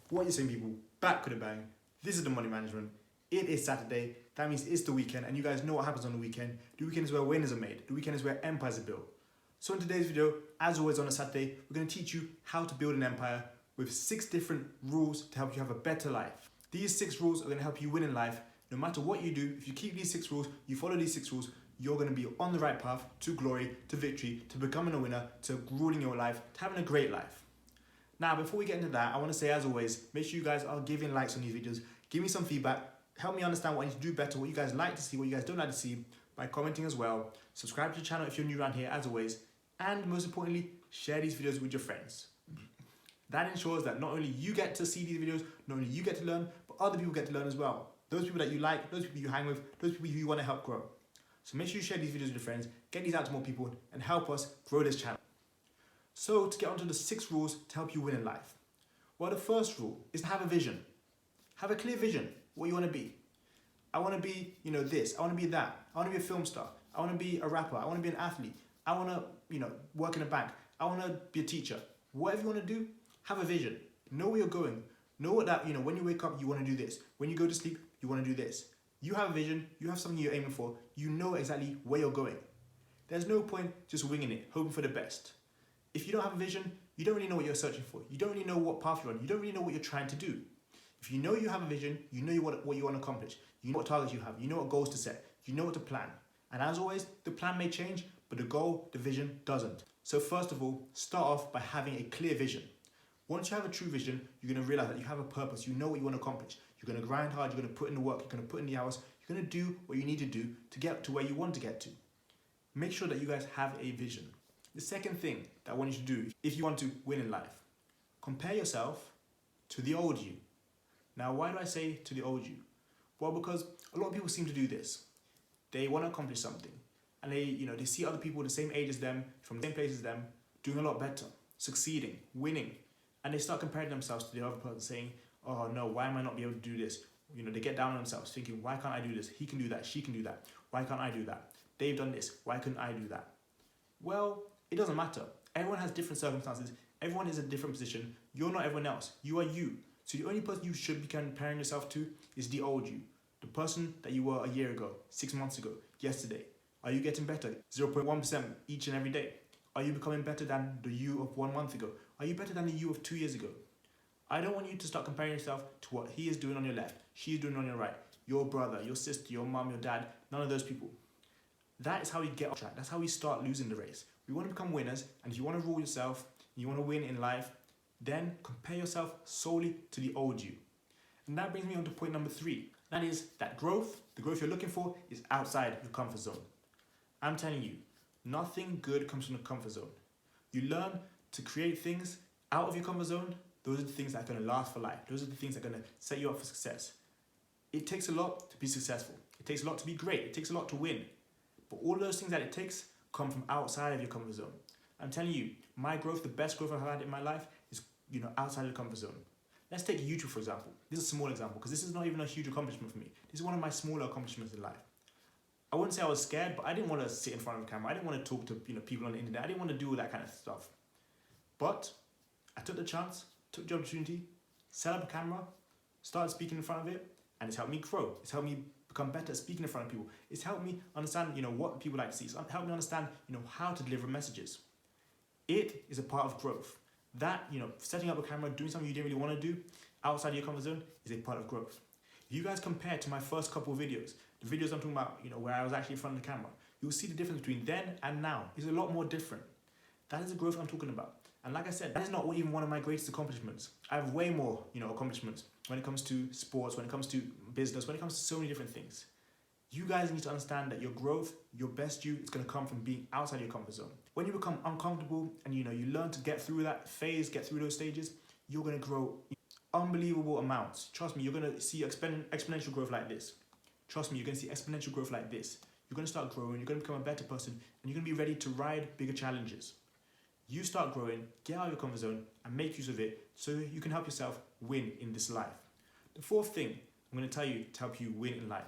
What are you saying, people? Back with a bang. This is the Money Management. It is Saturday. That means it's the weekend, and you guys know what happens on the weekend. The weekend is where winners are made. The weekend is where empires are built. So in today's video, as always on a Saturday, we're going to teach you how to build an empire with 6 different rules to help you have a better life. These 6 rules are going to help you win in life. No matter what you do, if you keep these 6 rules, you follow these 6 rules, you're going to be on the right path to glory, to victory, to becoming a winner, to ruling your life, to having a great life. Now, before we get into that, I want to say, as always, make sure you guys are giving likes on these videos. Give me some feedback. Help me understand what I need to do better, what you guys like to see, what you guys don't like to see, by commenting as well. Subscribe to the channel if you're new around here, as always. And most importantly, share these videos with your friends. That ensures that not only you get to see these videos, not only you get to learn, but other people get to learn as well. Those people that you like, those people you hang with, those people you want to help grow. So make sure you share these videos with your friends, get these out to more people, and help us grow this channel. So to get onto the 6 rules to help you win in life. Well, the first rule is to have a vision. Have a clear vision, what you want to be. I want to be, this. I want to be that. I want to be a film star. I want to be a rapper. I want to be an athlete. I want to, work in a bank. I want to be a teacher. Whatever you want to do, have a vision. Know where you're going. Know what that, when you wake up, you want to do this. When you go to sleep, you want to do this. You have a vision. You have something you're aiming for. You know exactly where you're going. There's no point just winging it, hoping for the best. If you don't have a vision, you don't really know what you're searching for. You don't really know what path you're on. You don't really know what you're trying to do. If you know you have a vision, you know what you want to accomplish. You know what targets you have. You know what goals to set. You know what to plan. And as always, the plan may change, but the goal, the vision doesn't. So first of all, start off by having a clear vision. Once you have a true vision, you're going to realize that you have a purpose. You know what you want to accomplish. You're going to grind hard. You're going to put in the work. You're going to put in the hours. You're going to do what you need to do to get to where you want to get to. Make sure that you guys have a vision. The second thing that I want you to do, if you want to win in life, compare yourself to the old you. Now, why do I say to the old you? Well, because a lot of people seem to do this. They want to accomplish something, and they see other people the same age as them, from the same place as them, doing a lot better, succeeding, winning, and they start comparing themselves to the other person, saying, "Oh no, why am I not be able to do this?" They get down on themselves, thinking, "Why can't I do this? He can do that. She can do that. Why can't I do that? They've done this. Why couldn't I do that?" Well, it doesn't matter. Everyone has different circumstances. Everyone is in a different position. You're not everyone else. You are you. So the only person you should be comparing yourself to is the old you. The person that you were a year ago, 6 months ago, yesterday. Are you getting better? 0.1% each and every day. Are you becoming better than the you of 1 month ago? Are you better than the you of 2 years ago? I don't want you to start comparing yourself to what he is doing on your left, she is doing on your right, your brother, your sister, your mom, your dad, none of those people. That is how we get off track. That's how we start losing the race. We want to become winners, and if you want to rule yourself, you want to win in life, then compare yourself solely to the old you. And that brings me on to point number 3. That is that growth, the growth you're looking for, is outside your comfort zone. I'm telling you, nothing good comes from the comfort zone. You learn to create things out of your comfort zone. Those are the things that are going to last for life. Those are the things that are going to set you up for success. It takes a lot to be successful. It takes a lot to be great. It takes a lot to win. But all those things that it takes come from outside of your comfort zone. I'm telling you, my growth, the best growth I've had in my life is, outside of the comfort zone. Let's take YouTube, for example. This is a small example, because this is not even a huge accomplishment for me. This is one of my smaller accomplishments in life. I wouldn't say I was scared, but I didn't want to sit in front of a camera. I didn't want to talk to people on the internet. I didn't want to do all that kind of stuff. But I took the chance, took the opportunity, set up a camera, started speaking in front of it, and it's helped me grow. It's helped me become better at speaking in front of people. It's helped me understand, what people like to see. It's helped me understand, how to deliver messages. It is a part of growth. That, setting up a camera, doing something you didn't really want to do outside your comfort zone is a part of growth. If you guys compare to my first couple of videos, the videos I'm talking about, where I was actually in front of the camera, you'll see the difference between then and now. It's a lot more different. That is the growth I'm talking about. And like I said, that is not even one of my greatest accomplishments. I have way more, accomplishments when it comes to sports, when it comes to business, when it comes to so many different things. You guys need to understand that your growth, your best you, is going to come from being outside your comfort zone. When you become uncomfortable and you learn to get through that phase, get through those stages, you're going to grow unbelievable amounts. Trust me, you're going to see exponential growth like this. Trust me, you're going to see exponential growth like this. You're going to start growing, you're going to become a better person, and you're going to be ready to ride bigger challenges. You start growing, get out of your comfort zone, and make use of it so you can help yourself win in this life. The 4th thing I'm going to tell you to help you win in life.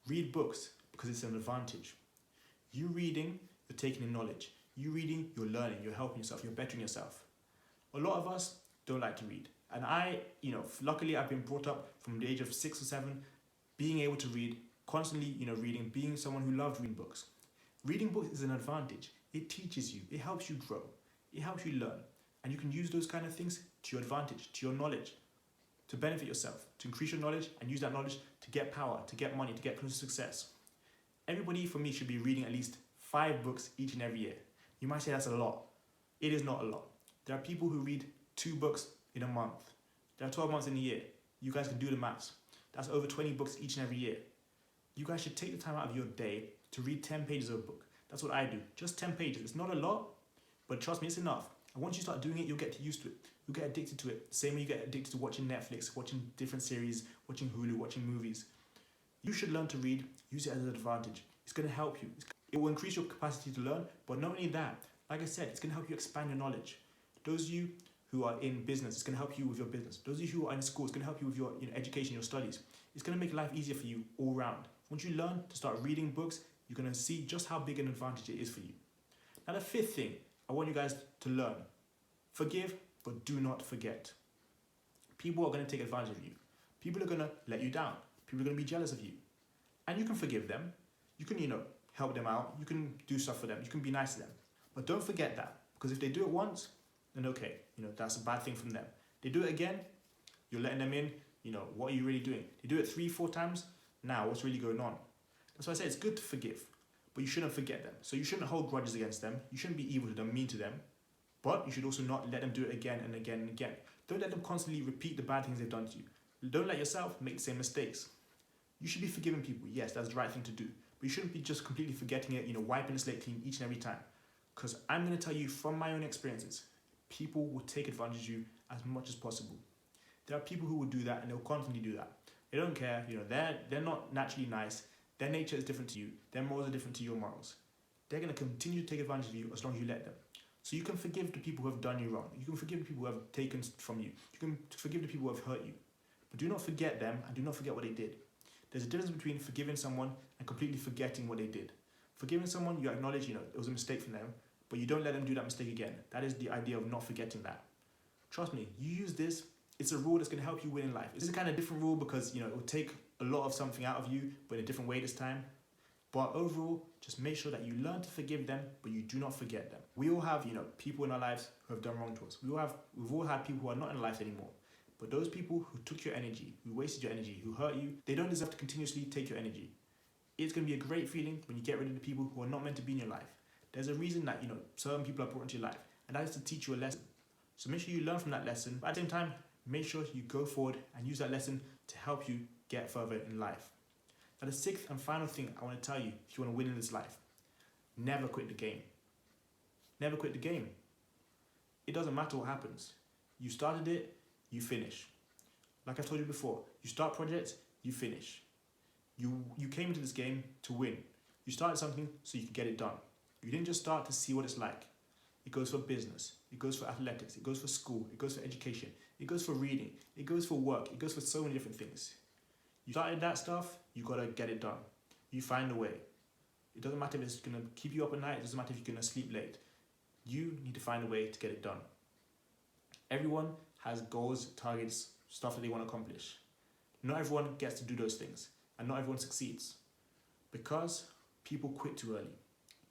Read books, because it's an advantage. You reading, you're taking in knowledge. You reading, you're learning, you're helping yourself, you're bettering yourself. A lot of us don't like to read, And luckily I've been brought up from the age of 6 or 7, being able to read, constantly, reading, being someone who loved reading books. Reading books is an advantage. It teaches you, it helps you grow, it helps you learn. And you can use those kind of things to your advantage, to your knowledge, to benefit yourself, to increase your knowledge and use that knowledge to get power, to get money, to get close to success. Everybody, for me, should be reading at least 5 books each and every year. You might say that's a lot. It is not a lot. There are people who read 2 books in a month. There are 12 months in a year. You guys can do the maths. That's over 20 books each and every year. You guys should take the time out of your day to read 10 pages of a book. That's what I do. Just 10 pages. It's not a lot, but trust me, it's enough. And once you start doing it, you'll get used to it. You'll get addicted to it. Same way you get addicted to watching Netflix, watching different series, watching Hulu, watching movies. You should learn to read. Use it as an advantage. It's going to help you. It will increase your capacity to learn, but not only that, like I said, it's going to help you expand your knowledge. Those of you who are in business, it's going to help you with your business. Those of you who are in school, it's going to help you with your education, your studies. It's going to make life easier for you all round. Once you learn to start reading books, you're going to see just how big an advantage it is for you. Now, the 5th thing I want you guys to learn: forgive, but do not forget. People are going to take advantage of you. People are going to let you down. People are going to be jealous of you. And you can forgive them. You can, help them out. You can do stuff for them. You can be nice to them. But don't forget that. Because if they do it once, then okay, that's a bad thing from them. They do it again, you're letting them in, what are you really doing? They do it 3, 4 times, now what's really going on? That's why I say it's good to forgive, but you shouldn't forget them. So you shouldn't hold grudges against them. You shouldn't be evil to them, mean to them. But you should also not let them do it again and again and again. Don't let them constantly repeat the bad things they've done to you. Don't let yourself make the same mistakes. You should be forgiving people. Yes, that's the right thing to do. But you shouldn't be just completely forgetting it, wiping the slate clean each and every time. Because I'm going to tell you from my own experiences, people will take advantage of you as much as possible. There are people who will do that and they'll constantly do that. They don't care, they're not naturally nice. Their nature is different to you. Their morals are different to your morals. They're going to continue to take advantage of you as long as you let them. So you can forgive the people who have done you wrong. You can forgive the people who have taken from you. You can forgive the people who have hurt you. But do not forget them and do not forget what they did. There's a difference between forgiving someone and completely forgetting what they did. Forgiving someone, you acknowledge, it was a mistake from them, but you don't let them do that mistake again. That is the idea of not forgetting that. Trust me, you use this, it's a rule that's going to help you win in life. It's a kind of different rule because, it will take a lot of something out of you, but in a different way this time. But overall, just make sure that you learn to forgive them, but you do not forget them. We all have, people in our lives who have done wrong to us. We've all had people who are not in our life anymore. But those people who took your energy, who wasted your energy, who hurt you, they don't deserve to continuously take your energy. It's going to be a great feeling when you get rid of the people who are not meant to be in your life. There's a reason that, certain people are brought into your life, and that is to teach you a lesson. So make sure you learn from that lesson, but at the same time, make sure you go forward and use that lesson to help you get further in life. Now, the 6th and final thing I want to tell you if you want to win in this life: never quit the game. Never quit the game. It doesn't matter what happens. You started it, you finish. Like I've told you before, you start projects, you finish. You came into this game to win. You started something so you could get it done. You didn't just start to see what it's like. It goes for business, it goes for athletics, it goes for school, it goes for education, it goes for reading, it goes for work, it goes for so many different things. You started that stuff, you gotta get it done. You find a way. It doesn't matter if it's gonna keep you up at night, it doesn't matter if you're gonna sleep late. You need to find a way to get it done. Everyone has goals, targets, stuff that they want to accomplish. Not everyone gets to do those things, and not everyone succeeds. Because people quit too early.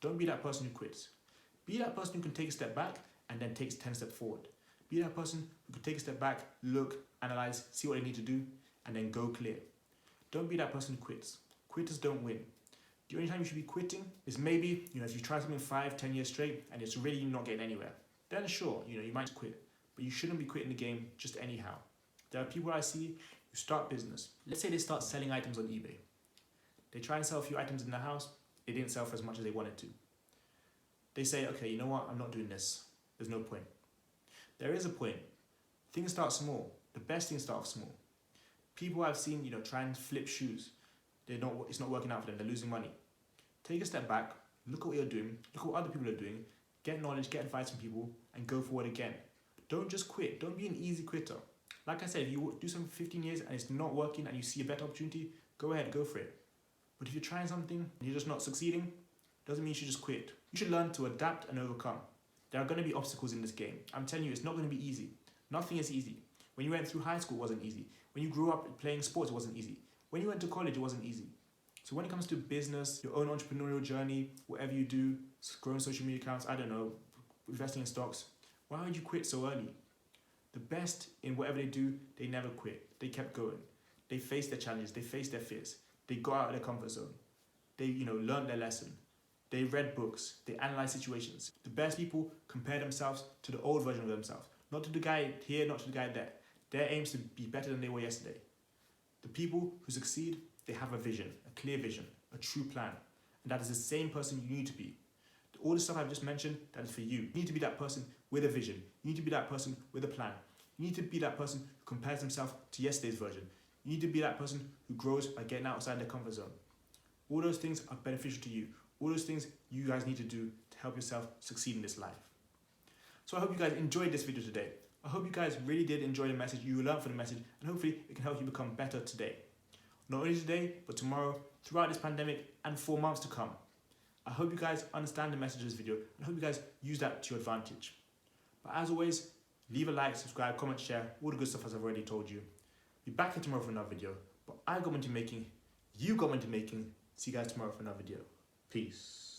Don't be that person who quits. Be that person who can take a step back and then takes 10 steps forward. Be that person who can take a step back, look, analyze, see what they need to do, and then go clear. Don't be that person who quits. Quitters don't win. The only time you should be quitting is maybe, if you try something 5, 10 years straight and it's really not getting anywhere. Then sure, you might quit. But you shouldn't be quitting the game just anyhow. There are people I see who start business. Let's say they start selling items on eBay. They try and sell a few items in their house. It didn't sell for as much as they wanted to. They say, okay, you know what? I'm not doing this. There's no point. There is a point. Things start small. The best things start off small. People I've seen, try and flip shoes. It's not working out for them. They're losing money. Take a step back. Look at what you're doing. Look at what other people are doing. Get knowledge, get advice from people, and go forward again. Don't just quit. Don't be an easy quitter. Like I said, if you do something for 15 years and it's not working and you see a better opportunity, go ahead, go for it. But if you're trying something and you're just not succeeding, doesn't mean you should just quit. You should learn to adapt and overcome. There are going to be obstacles in this game. I'm telling you, it's not going to be easy. Nothing is easy. When you went through high school, it wasn't easy. When you grew up playing sports, it wasn't easy. When you went to college, it wasn't easy. So when it comes to business, your own entrepreneurial journey, whatever you do, growing social media accounts, I don't know, investing in stocks, why would you quit so early? The best in whatever they do, they never quit. They kept going. They faced their challenges. They faced their fears. They got out of their comfort zone. They, learned their lesson. They read books. They analyzed situations. The best people compare themselves to the old version of themselves. Not to the guy here, not to the guy there. Their aim is to be better than they were yesterday. The people who succeed, they have a vision, a clear vision, a true plan. And that is the same person you need to be. All the stuff I've just mentioned, that is for you. You need to be that person with a vision. You need to be that person with a plan. You need to be that person who compares himself to yesterday's version. You need to be that person who grows by getting outside their comfort zone. All those things are beneficial to you. All those things you guys need to do to help yourself succeed in this life. So I hope you guys enjoyed this video today. I hope you guys really did enjoy the message, you learned from the message, and hopefully it can help you become better today. Not only today, but tomorrow, throughout this pandemic, and for months to come. I hope you guys understand the message of this video, and I hope you guys use that to your advantage. But as always, leave a like, subscribe, comment, share, all the good stuff as I've already told you. Be back here tomorrow for another video, but I got into making, you got into making. See you guys tomorrow for another video. Peace.